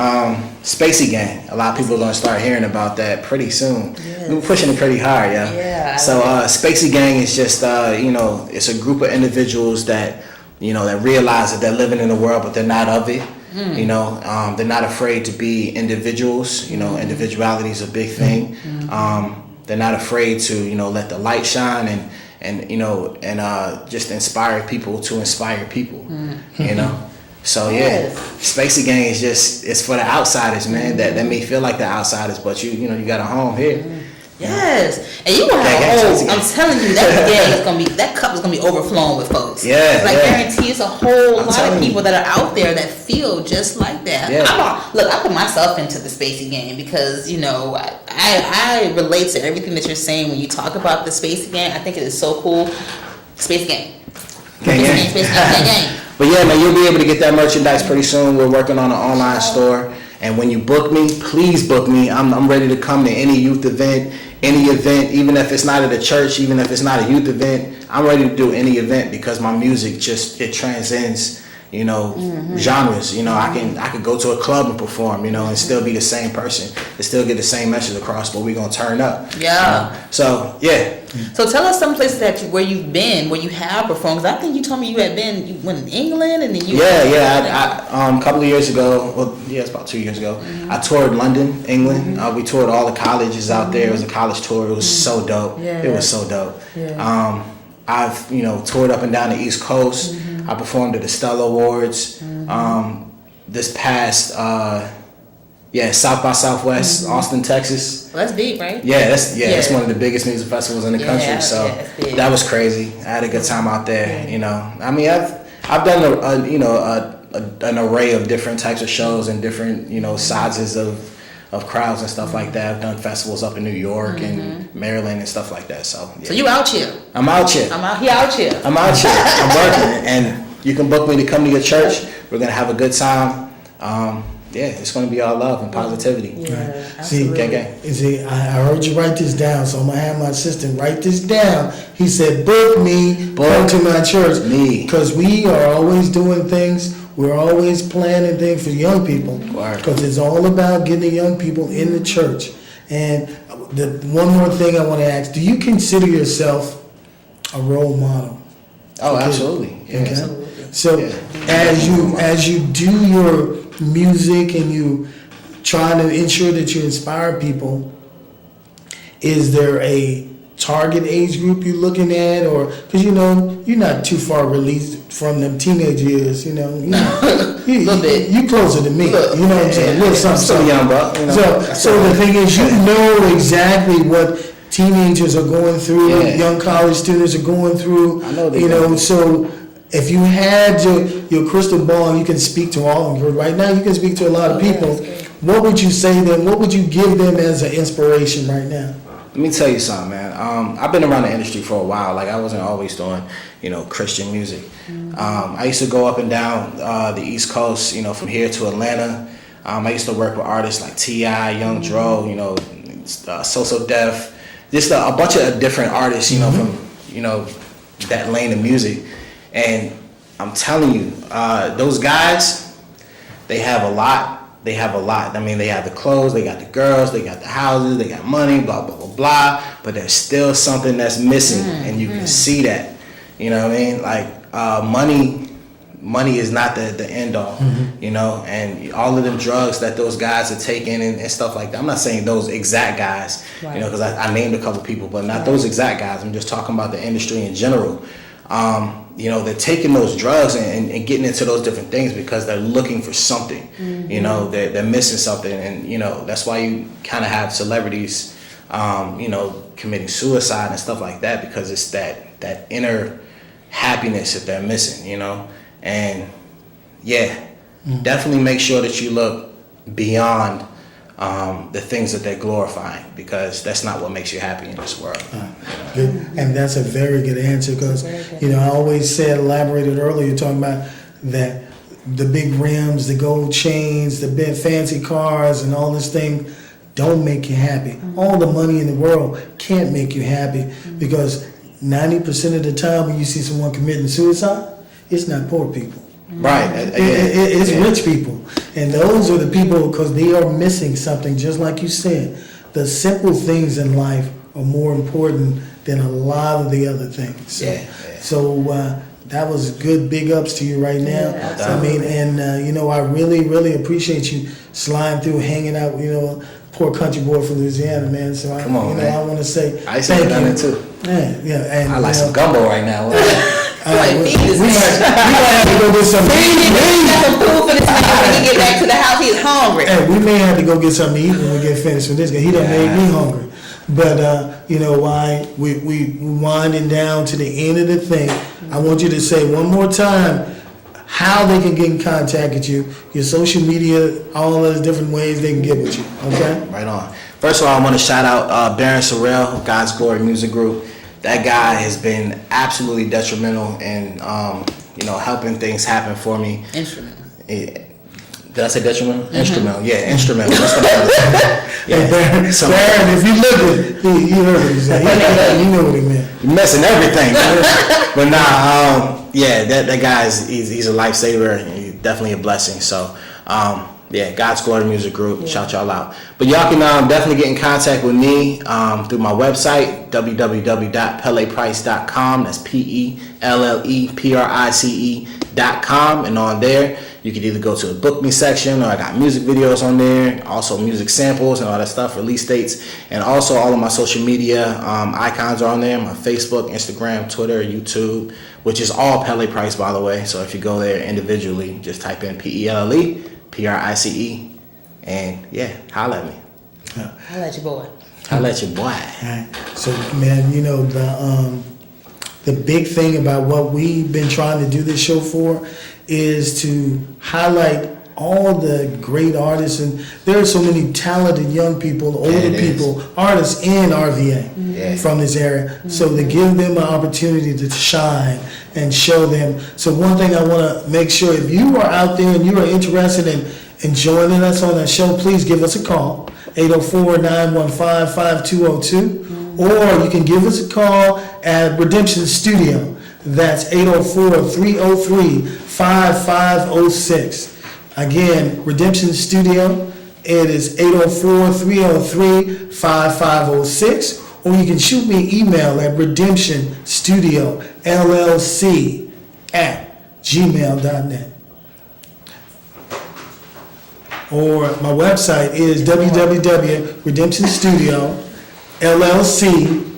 Spacey Gang. A lot of people are gonna start hearing about that pretty soon. Yes. We're pushing it pretty hard, Yeah. So Spacey Gang is just it's a group of individuals that that realize that they're living in the world, but they're not of it. They're not afraid to be individuals. Individuality is a big thing. They're not afraid to let the light shine and just inspire people to inspire people. So Spacey Gang is it's for the outsiders, man. That may feel like the outsiders, but you got a home here. Yes, and you gonna have I'm telling you, that cup is gonna be overflowing with folks. Yeah, I guarantee it's a whole lot of people that are out there that feel just like that. Yeah. I put myself into the Spacey Gang because I relate to everything that you're saying when you talk about the Spacey Gang. I think it is so cool. Spacey Gang. Gang. But yeah, man, you'll be able to get that merchandise pretty soon. We're working on an online store. And when you book me, please book me. I'm ready to come to any youth event, any event, even if it's not at a church, even if it's not a youth event. I'm ready to do any event because my music it transcends, genres. I could go to a club and perform, and still be the same person, and still get the same message across, but we're gonna turn up. Yeah. So yeah. So tell us some places where you've been, where you have performed. 'Cause I think you told me you went in England and then you. I a couple of years ago. It's about 2 years ago. I toured London, England. We toured all the colleges out there. It was a college tour. It was so dope. Yeah. It was so dope. Yeah. I've toured up and down the East Coast. I performed at the Stella Awards. This past South by Southwest, Austin, Texas. Well, that's deep, right? It's one of the biggest music festivals in the country. So that was crazy. I had a good time out there. I mean, I've done an array of different types of shows and different sizes of crowds and stuff like that. I've done festivals up in New York and Maryland and stuff like that. So So you out here? I'm out here. I'm out here. I'm working, and you can book me to come to your church. We're gonna have a good time. It's gonna be all love and positivity. Yeah, See, I heard you write this down, so I'm gonna have my assistant write this down. He said, "Book me, come to my church." Because we are always doing things. We're always planning things for young people. Because it's all about getting the young people in the church. And the one more thing I want to ask: do you consider yourself a role model? Oh, absolutely. Yeah. Okay. So as you do your music and you try to ensure that you inspire people, is there a target age group you're looking at, or because you're not too far released from them teenage years, you Little bit. You closer to me, you know what I'm saying? Little something, Still young, bro. So the thing is, you know exactly what teenagers are going through, young college students are going through. I know so if you had your crystal ball and you can speak to all of them, right now you can speak to a lot of people, what would you say to them? What would you give them as an inspiration right now? Let me tell you something, man. I've been around the industry for a while. Like, I wasn't always doing, Christian music. I used to go up and down the East Coast, from here to Atlanta. I used to work with artists like T.I., Young Dro, So Def, just a bunch of different artists, from, that lane of music. And I'm telling you, those guys, they have a lot. They have a lot. I mean, they have the clothes, they got the girls, they got the houses, they got money, blah, blah, blah, blah. But there's still something that's missing, and you can see that. You know what I mean? Like, money is not the end all, and all of them drugs that those guys are taking and stuff like that. I'm not saying those exact guys, because I named a couple people, but not those exact guys. I'm just talking about the industry in general. They're taking those drugs and getting into those different things because they're looking for something. They're missing something, and that's why you kind of have celebrities, committing suicide and stuff like that, because it's that inner happiness that they're missing. And definitely make sure that you look beyond the things that they're glorifying, because that's not what makes you happy in this world. Good. And that's a very good answer, because I always elaborated earlier talking about that the big rims, the gold chains, the big fancy cars, and all this thing don't make you happy. All the money in the world can't make you happy, because 90% of the time when you see someone committing suicide, it's not poor people. Right. It's rich people. And those are the people, because they are missing something, just like you said. The simple things in life are more important than a lot of the other things. So that was good big ups to you right now. I mean, and I really, really appreciate you sliding through, hanging out, poor country boy from Louisiana, man. So I want to say I used to have done it too. And I like some gumbo right now. we might have to go get some food for this man when he get back to the house. He's hungry. Hey, we may have to go get something to eat when we get finished with this guy. He done made me hungry. But why we winding down to the end of the thing. I want you to say one more time how they can get in contact with you, your social media, all those different ways they can get with you. Okay? Right on. First of all, I want to shout out Baron Sorrell, God's Glory Music Group. That guy has been absolutely detrimental in helping things happen for me. Instrumental. Did I say detrimental? Instrumental. Yeah, instrumental. That's what Baron, if you look at you heard what he said. You know what he meant. You're messing everything. But that guy he's a lifesaver, and he's definitely a blessing. So God's Glory Music Group, shout y'all out. But y'all can definitely get in contact with me through my website, www.pelleprice.com. That's PELLEPRICE.com. And on there, you can either go to the Book Me section, or I got music videos on there, also music samples and all that stuff, release dates. And also all of my social media icons are on there, my Facebook, Instagram, Twitter, YouTube, which is all Pellé Price, by the way. So if you go there individually, just type in PELLEPRICE, and holla at me. Holla at your boy. Holla at your boy. All right. So, man, the big thing about what we've been trying to do this show for is to highlight all the great artists, and there are so many talented young people, older people, artists in RVA from this area. So to give them an opportunity to shine and show them. So one thing I want to make sure, if you are out there and you are interested in joining us on that show, please give us a call, 804-915-5202, or you can give us a call at Redemption Studio. That's 804-303-5506. Again, Redemption Studio, it is 804-303-5506, or you can shoot me an email at redemptionstudiolllc@gmail.net. Or my website is www.redemptionstudio, LLC.net.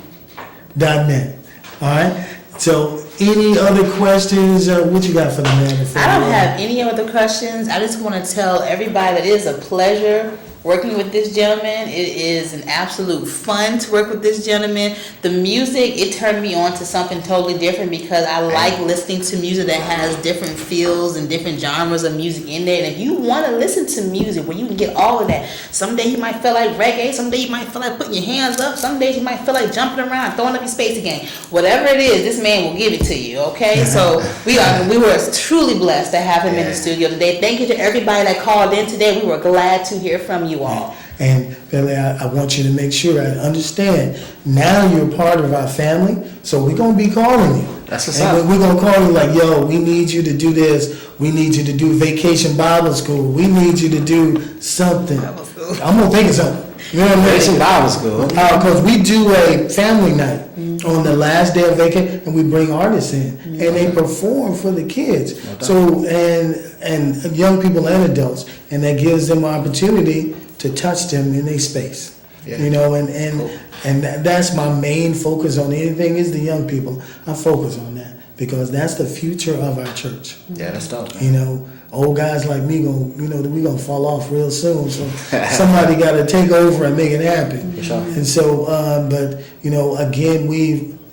All right. So, any other questions? What you got for the man? I don't have any other questions. I just want to tell everybody that it is a pleasure working with this gentleman. It is an absolute fun to work with this gentleman. The music, it turned me on to something totally different because I like listening to music that has different feels and different genres of music in there. And if you want to listen to music where you can get all of that, some days you might feel like reggae, some days you might feel like putting your hands up, some days you might feel like jumping around, throwing up your space again. Whatever it is, this man will give it to you, okay? So we were truly blessed to have him in the studio today. Thank you to everybody that called in today. We were glad to hear from you all. And Pellé, I want you to make sure I understand. Now you're part of our family, so we're gonna be calling you. That's what's up. We're gonna call you like, yo, we need you to do this. We need you to do Vacation Bible School. We need you to do something. I'm gonna think of something. You know what I mean? Vacation Bible School. Because we do a family night on the last day of vacation, and we bring artists in, and they perform for the kids. So and young people and adults, and that gives them an opportunity to touch them in their space. Yeah. You know, and that's my main focus on anything is the young people. I focus on that because that's the future of our church. Yeah, that's dope. You know, old guys like me we gonna fall off real soon. So somebody got to take over and make it happen. For sure. And so, but you know, again,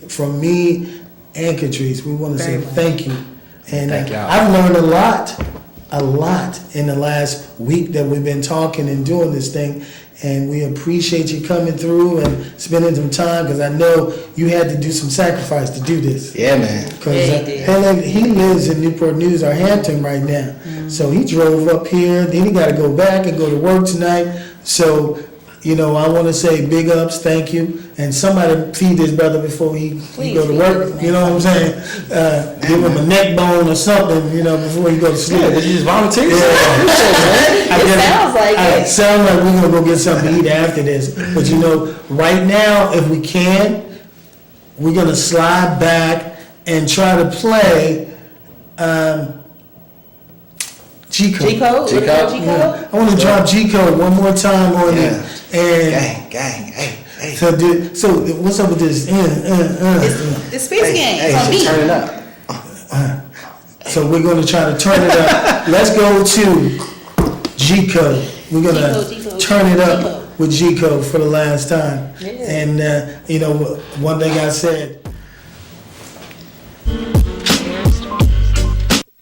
from me and Katrice, we want to say thank you. And Thank y'all. I've learned a lot in the last week that we've been talking and doing this thing. And we appreciate you coming through and spending some time because I know you had to do some sacrifice to do this. Yeah, man. Because he lives in Newport News or Hampton right now. So he drove up here, then he got to go back and go to work tonight. So, you know, I want to say big ups, thank you. And somebody feed this brother before he go to work. You know what I'm saying? Give him a neck bone or something, you know, before he go to sleep. Yeah, did you just volunteer? Yeah. It sounds like it. Sounds like we're going to go get something to eat after this. But, you know, right now, if we can, we're going to slide back and try to play G-Code. G-Code? Yeah. I want to drop G-Code one more time on you. And Gang, hey. so what's up with this? It's Space Gang. Hey, It's on me. turn it up. So we're going to try to turn it up. Let's go to G-Code. We're going to turn it up with G-Code for the last time. Yeah. And, you know, one thing I said.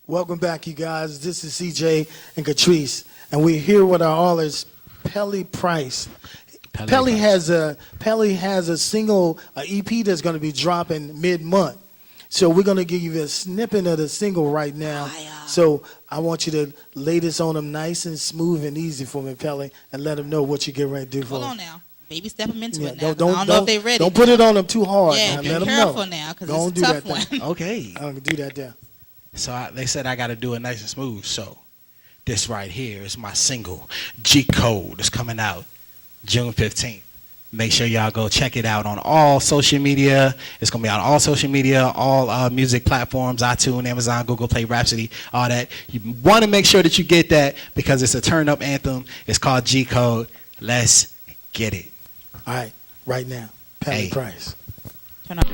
Welcome back, you guys. This is CJ and Katrice, and we're here with our artist, Pellé Price. Pellé has a single, an EP that's going to be dropping mid-month. So we're going to give you a snippet of the single right now. So I want you to lay this on them nice and smooth and easy for me, Pellé, and let them know what you get ready to do for them. Hold on now. Baby step them into it now. I Don't don't know if they're ready. Don't put it on them too hard. Yeah, now. be Let them careful know. now because Don't it's a do tough that one. Okay. I'm going to do that there. So they said I got to do it nice and smooth. So this right here is my single, G-Code. It's coming out June 15th. Make sure y'all go check it out on all social media. It's going to be on all social media, all music platforms, iTunes, Amazon, Google Play, Rhapsody, all that. You want to make sure that you get that because it's a turn-up anthem. It's called G-Code. Let's get it. All right, right now, Pellé Price. Turn up.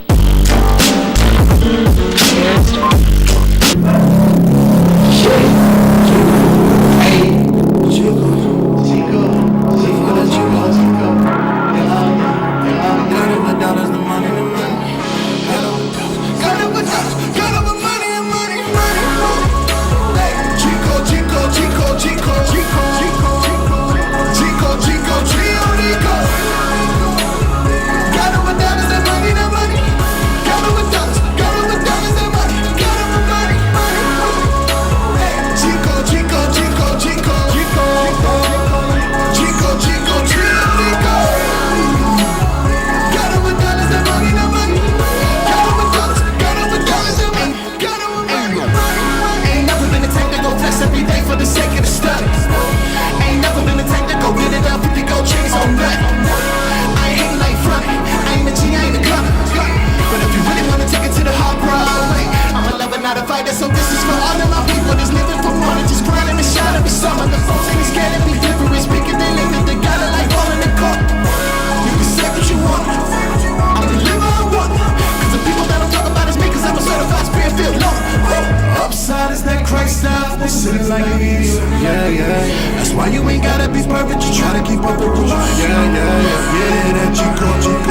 sitting like a meteor. Yeah, yeah. That's why you ain't gotta be perfect, you try to keep up the rules. Yeah, yeah, yeah. Yeah, that G code,